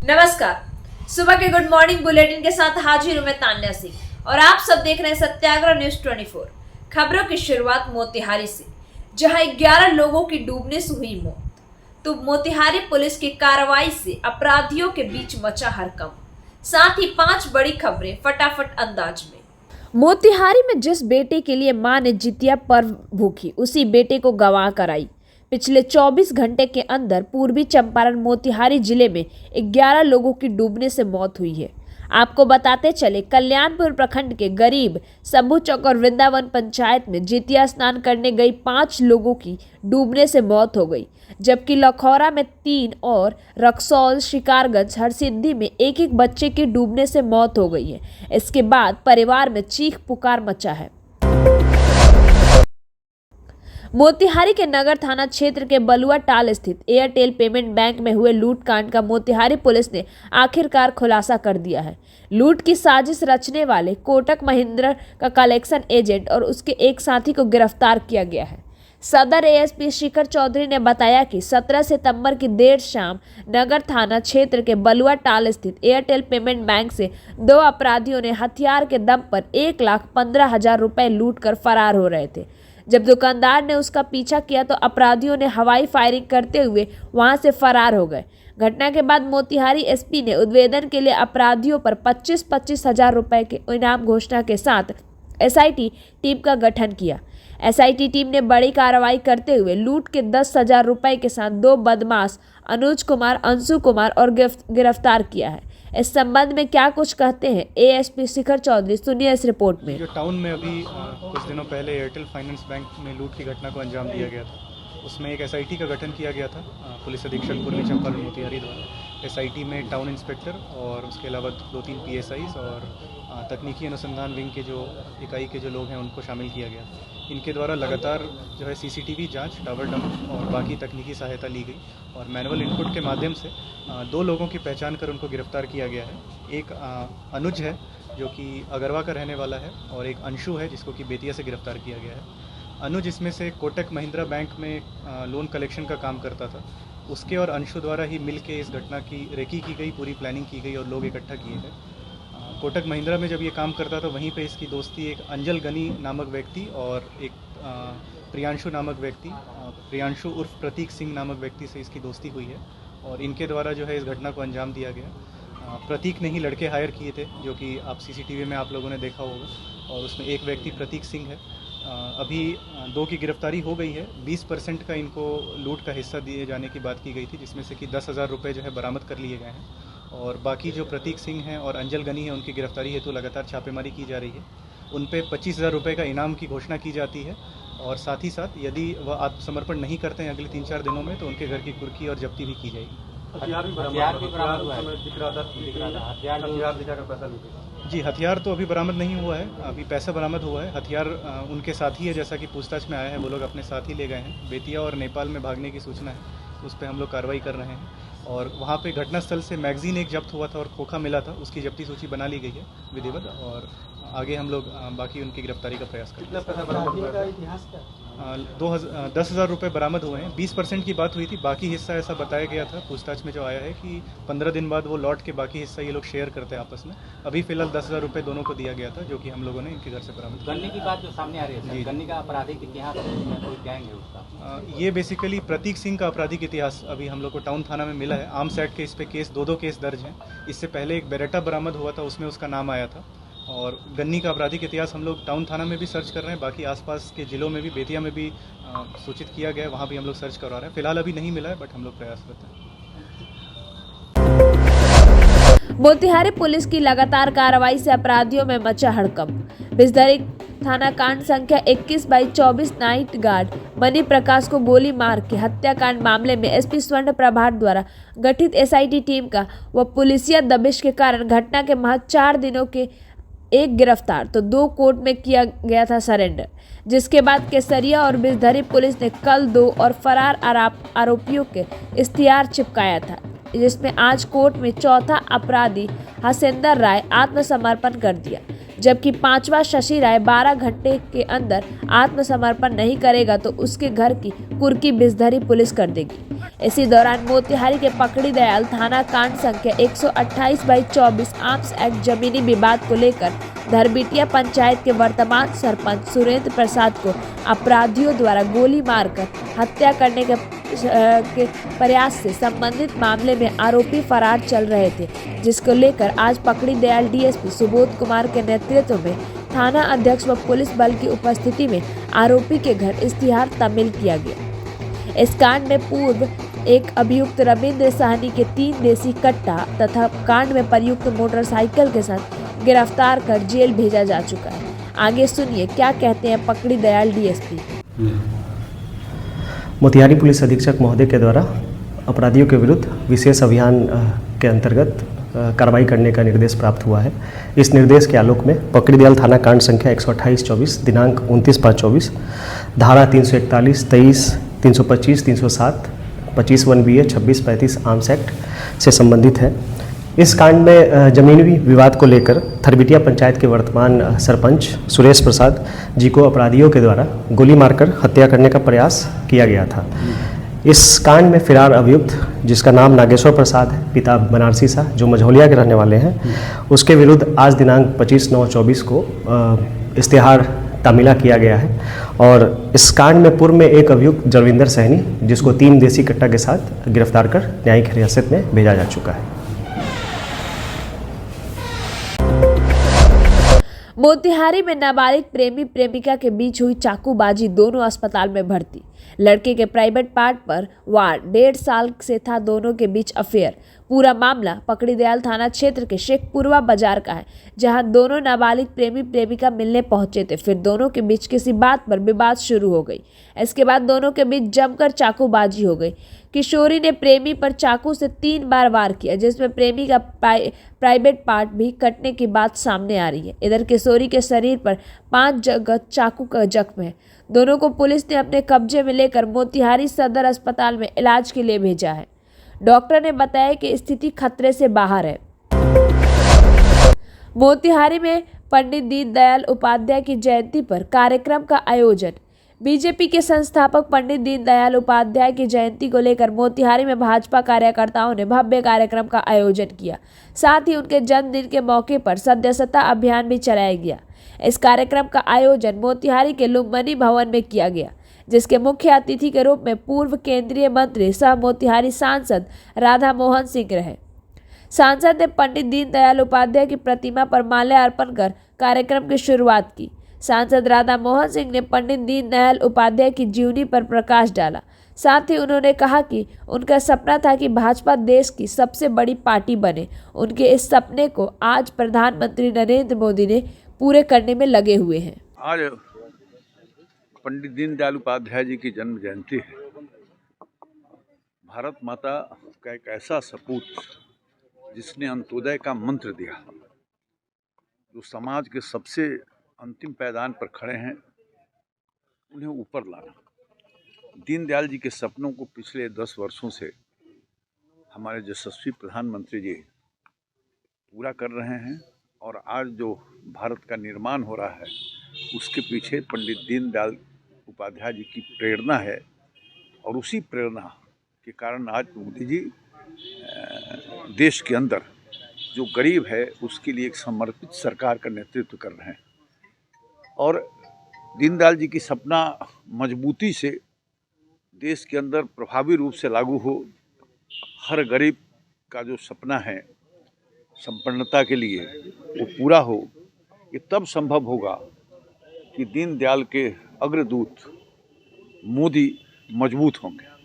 नमस्कार। सुबह के गुड मॉर्निंग बुलेटिन के साथ हाजिर हूं मैं तान्या सिंह और आप सब देख रहे हैं सत्याग्रह न्यूज 24। खबरों की शुरुआत मोतिहारी से, जहां 11 लोगों की डूबने से हुई मौत। तो मोतिहारी पुलिस की कार्रवाई से अपराधियों के बीच मचा हड़कंप। साथ ही 5 बड़ी खबरें फटाफट अंदाज में। मोतिहारी में जिस बेटे के लिए मां ने जितिया पर्व भूखी, उसी बेटे को गंवा कर आई। पिछले 24 घंटे के अंदर पूर्वी चंपारण मोतिहारी जिले में 11 लोगों की डूबने से मौत हुई है। आपको बताते चले, कल्याणपुर प्रखंड के गरीब शंभू चौक और वृंदावन पंचायत में जितिया स्नान करने गई 5 लोगों की डूबने से मौत हो गई, जबकि लखौरा में 3 और रक्सौल, शिकारगंज, हरसिद्धि में एक बच्चे की डूबने से मौत हो गई है। इसके बाद परिवार में चीख पुकार मचा है। मोतिहारी के नगर थाना क्षेत्र के बलुआ टाल स्थित एयरटेल पेमेंट बैंक में हुए लूटकांड का मोतिहारी पुलिस ने आखिरकार खुलासा कर दिया है। लूट की साजिश रचने वाले कोटक महिंद्रा का कलेक्शन एजेंट और उसके एक साथी को गिरफ्तार किया गया है। सदर एएसपी शिखर चौधरी ने बताया कि 17 सितंबर की देर शाम नगर थाना क्षेत्र के बलुआ टाल स्थित एयरटेल पेमेंट बैंक से 2 अपराधियों ने हथियार के दम पर 1,15,000 रुपए लूट कर फरार हो रहे थे। जब दुकानदार ने उसका पीछा किया तो अपराधियों ने हवाई फायरिंग करते हुए वहां से फरार हो गए। घटना के बाद मोतिहारी एसपी ने उद्भेदन के लिए अपराधियों पर 25-25 हजार रुपए के इनाम घोषणा के साथ एसआईटी टीम का गठन किया। एसआईटी टीम ने बड़ी कार्रवाई करते हुए लूट के 10,000 रुपए के साथ 2 बदमाश अनुज कुमार, अंशु कुमार और गिरफ्तार किया है। इस संबंध में क्या कुछ कहते हैं एएसपी शिखर चौधरी, सुनिए इस रिपोर्ट में। जो टाउन में अभी कुछ दिनों पहले एयरटेल फाइनेंस बैंक में लूट की घटना को अंजाम दिया गया था, उसमें एक एसआईटी का गठन किया गया था पुलिस अधीक्षक पूर्वी चंपारण मोतिहारी द्वारा। एसआईटी में टाउन इंस्पेक्टर और उसके अलावा 2-3 पीएसआईज और तकनीकी अनुसंधान विंग के जो इकाई के जो लोग हैं उनको शामिल किया गया। इनके द्वारा लगातार जो है सीसीटीवी जांच, टावर डंप और बाकी तकनीकी सहायता ली गई और मैनुअल इनपुट के माध्यम से 2 लोगों की पहचान कर उनको गिरफ्तार किया गया है। एक अनुज है जो कि अगरवा का रहने वाला है और एक अंशु है जिसको कि बेतिया से गिरफ्तार किया गया है। अनुज इसमें से कोटक महिंद्रा बैंक में लोन कलेक्शन का काम करता था। उसके और अंशु द्वारा ही मिल के इस घटना की रेकी की गई, पूरी प्लानिंग की गई और लोग इकट्ठा किए गए। कोटक महिंद्रा में जब ये काम करता था वहीं पे इसकी दोस्ती एक अंजल गनी नामक व्यक्ति और एक प्रियांशु नामक व्यक्ति, प्रियांशु उर्फ प्रतीक सिंह नामक व्यक्ति से इसकी दोस्ती हुई है और इनके द्वारा जो है इस घटना को अंजाम दिया गया। प्रतीक ने ही लड़के हायर किए थे जो कि आप सीसीटीवी में आप लोगों ने देखा होगा और उसमें एक व्यक्ति प्रतीक सिंह है। अभी 2 की गिरफ्तारी हो गई है। 20% का इनको लूट का हिस्सा दिए जाने की बात की गई थी, जिसमें से कि 10,000 रुपये जो है बरामद कर लिए गए हैं और बाकी जो प्रतीक सिंह हैं और अंजल गनी है उनकी गिरफ्तारी हेतु लगातार छापेमारी की जा रही है। उन पे 25,000 रुपये का इनाम की घोषणा की जाती है और साथ ही साथ यदि वह आत्मसमर्पण नहीं करते हैं अगले 3-4 दिनों में तो उनके घर की कुर्की और जब्ती भी की जाएगी। जी, हथियार तो अभी बरामद नहीं हुआ है, अभी पैसा बरामद हुआ है। हथियार उनके साथ ही है, जैसा कि पूछताछ में आया है, वो लोग अपने साथ ही ले गए हैं। बेतिया और नेपाल में भागने की सूचना है, तो उस पर हम लोग कार्रवाई कर रहे हैं और वहाँ पे घटनास्थल से मैगजीन एक जब्त हुआ था और खोखा मिला था, उसकी जब्ती सूची बना ली गई है विधिवत और आगे हम लोग बाकी उनकी गिरफ्तारी का प्रयास करेंगे। 10,000 रुपये बरामद हुए हैं। 20% की बात हुई थी, बाकी हिस्सा ऐसा बताया गया था पूछताछ में जो आया है कि 15 दिन बाद वो लौट के बाकी हिस्सा ये लोग शेयर करते हैं आपस में। अभी फिलहाल 10,000 रुपये दोनों को दिया गया था जो कि हम लोगों ने इनके घर से बरामद किया। गन्नी की बात जो सामने आ रही है, गन्नी का आपराधिक इतिहास कोई गैंग है उसका? ये बेसिकली प्रतीक सिंह का आपराधिक इतिहास अभी हम लोग को टाउन थाना में मिला है। आर्म्स एक्ट के इस पे केस 2 केस दर्ज हैं। इससे पहले एक बेरेटा बरामद हुआ था, उसमें उसका नाम आया था और गन्नी का आपराधिक इतिहास हम लोग टाउन थाना में भी सर्च कर रहे हैं। बाकी आसपास के जिलों में भी, बेतिया में भी सूचित किया गया है, वहाँ भी हम लोग सर्च करवा रहे हैं। फिलहाल अभी नहीं मिला है बट हम लोग प्रयासरत हैं। मोतिहारी पुलिस की लगातार कार्रवाई से अपराधियों में मचा हड़कंप। बिजदरी थाना कांड संख्या 21/24 नाइट गार्ड मणि प्रकाश को गोली मार के हत्याकांड मामले में एसपी स्वर्ण प्रभात द्वारा गठित एसआईटी टीम का व पुलिसिया दबिश के कारण घटना के महज 4 दिनों के एक गिरफ्तार तो 2 कोर्ट में किया गया था सरेंडर, जिसके बाद केसरिया और बिजधरी पुलिस ने कल 2 और फरार आरोपियों के इश्तिहार चिपकाया था, जिसमें आज कोर्ट में चौथा अपराधी हसेंदर राय आत्मसमर्पण कर दिया, जबकि 5वां शशि राय 12 घंटे के अंदर आत्मसमर्पण नहीं करेगा तो उसके घर की कुर्की बिजधरी पुलिस कर देगी। इसी दौरान मोतिहारी के पकड़ी दयाल थाना कांड संख्या 128/24 आर्म्स एक्ट जमीनी विवाद को लेकर धरबिटिया पंचायत के वर्तमान सरपंच सुरेंद्र प्रसाद को अपराधियों द्वारा गोली मारकर हत्या करने के प्रयास से संबंधित मामले में आरोपी फरार चल रहे थे, जिसको लेकर आज पकड़ी दयाल डीएसपी सुबोध कुमार के नेतृत्व में थाना अध्यक्ष व पुलिस बल की उपस्थिति में आरोपी के घर इश्तिहार तामील किया गया। इस कांड में पूर्व एक अभियुक्त रविंद्र साहनी के 3 देसी कट्टा तथा कांड में प्रयुक्त मोटरसाइकिल के साथ गिरफ्तार कर जेल भेजा जा चुका है। आगे सुनिए क्या कहते हैं पकड़ी दयाल डीएसपी। मोतिहारी पुलिस अधीक्षक महोदय के द्वारा अपराधियों के विरुद्ध विशेष अभियान के अंतर्गत कार्रवाई करने का निर्देश प्राप्त हुआ है। इस निर्देश के आलोक में पकड़ी दयाल थाना कांड संख्या 128/24 दिनांक 29/5/24 धारा 341, 23, 325, 307, 25(1)(b) 26(35) आर्म्स एक्ट से संबंधित है। इस कांड में जमीनी विवाद को लेकर धरबिटिया पंचायत के वर्तमान सरपंच सुरेश प्रसाद जी को अपराधियों के द्वारा गोली मारकर हत्या करने का प्रयास किया गया था। इस कांड में फिरार अभियुक्त जिसका नाम नागेश्वर प्रसाद है, पिता बनारसी शाह, जो मझौलिया के रहने वाले हैं, उसके विरुद्ध आज दिनांक 25/9/24 को इश्तिहार तामीला किया गया है। और इस कांड में पूर्व में एक अभियुक्त जरविंदर सहनी, जिसको 3 देसी कट्टा के साथ गिरफ्तार कर न्यायिक हिरासत में भेजा जा चुका है। मोतिहारी में नाबालिग प्रेमी प्रेमिका के बीच हुई चाकूबाजी, दोनों अस्पताल में भर्ती। लड़के के प्राइवेट पार्ट पर वार, 1.5 साल से था दोनों के बीच अफेयर। पूरा मामला पकड़ी दयाल थाना क्षेत्र के शेखपुरवा बाजार का है, जहां दोनों नाबालिग प्रेमी प्रेमिका मिलने पहुंचे थे। फिर दोनों के बीच किसी बात पर विवाद शुरू हो गई। इसके बाद दोनों के बीच जमकर चाकूबाजी हो गई। किशोरी ने प्रेमी पर चाकू से 3 बार वार किया, जिसमें प्रेमी का प्राइवेट पार्ट भी कटने की बात सामने आ रही है। इधर किशोरी के शरीर पर 5 जगह चाकू का जख्म है। दोनों को पुलिस ने अपने कब्जे में लेकर मोतिहारी सदर अस्पताल में इलाज के लिए भेजा है। डॉक्टर ने बताया कि स्थिति खतरे से बाहर है। मोतिहारी में पंडित दीनदयाल उपाध्याय की जयंती पर कार्यक्रम का आयोजन। बीजेपी के संस्थापक पंडित दीनदयाल उपाध्याय की जयंती को लेकर मोतिहारी में भाजपा कार्यकर्ताओं ने भव्य कार्यक्रम का आयोजन किया। साथ ही उनके जन्मदिन के मौके पर सदस्यता अभियान भी चलाया गया। इस कार्यक्रम का आयोजन मोतिहारी के लुम्बिनी भवन में किया गया, जिसके मुख्य अतिथि के रूप में पूर्व केंद्रीय मंत्री सह मोतिहारी सांसद राधा मोहन सिंह रहे। सांसद ने पंडित दीनदयाल उपाध्याय की प्रतिमा पर माल्या अर्पण कर कार्यक्रम की शुरुआत की। सांसद राधा मोहन सिंह ने पंडित दीनदयाल उपाध्याय की जीवनी पर प्रकाश डाला। साथ ही उन्होंने कहा कि उनका सपना था कि भाजपा देश की सबसे बड़ी पार्टी बने। उनके इस सपने को आज प्रधानमंत्री नरेंद्र मोदी ने पूरे करने में लगे हुए हैं। आज पंडित दीनदयाल उपाध्याय जी की जन्म जयंती है। भारत माता का एक ऐसा सपूत जिसने अंत्योदय का मंत्र दिया, जो समाज के सबसे अंतिम पैदान पर खड़े हैं, उन्हें ऊपर लाना। दीनदयाल जी के सपनों को पिछले 10 वर्षों से हमारे यशस्वी प्रधानमंत्री जी पूरा कर रहे हैं। और आज जो भारत का निर्माण हो रहा है, उसके पीछे पंडित दीनदयाल उपाध्याय जी की प्रेरणा है। और उसी प्रेरणा के कारण आज मोदी जी देश के अंदर जो गरीब है उसके लिए एक समर्पित सरकार का नेतृत्व कर रहे हैं। और दीनदयाल जी की सपना मजबूती से देश के अंदर प्रभावी रूप से लागू हो। हर गरीब का जो सपना है संपन्नता के लिए वो पूरा हो। ये तब संभव होगा कि दीनदयाल के अग्रदूत मोदी मजबूत होंगे।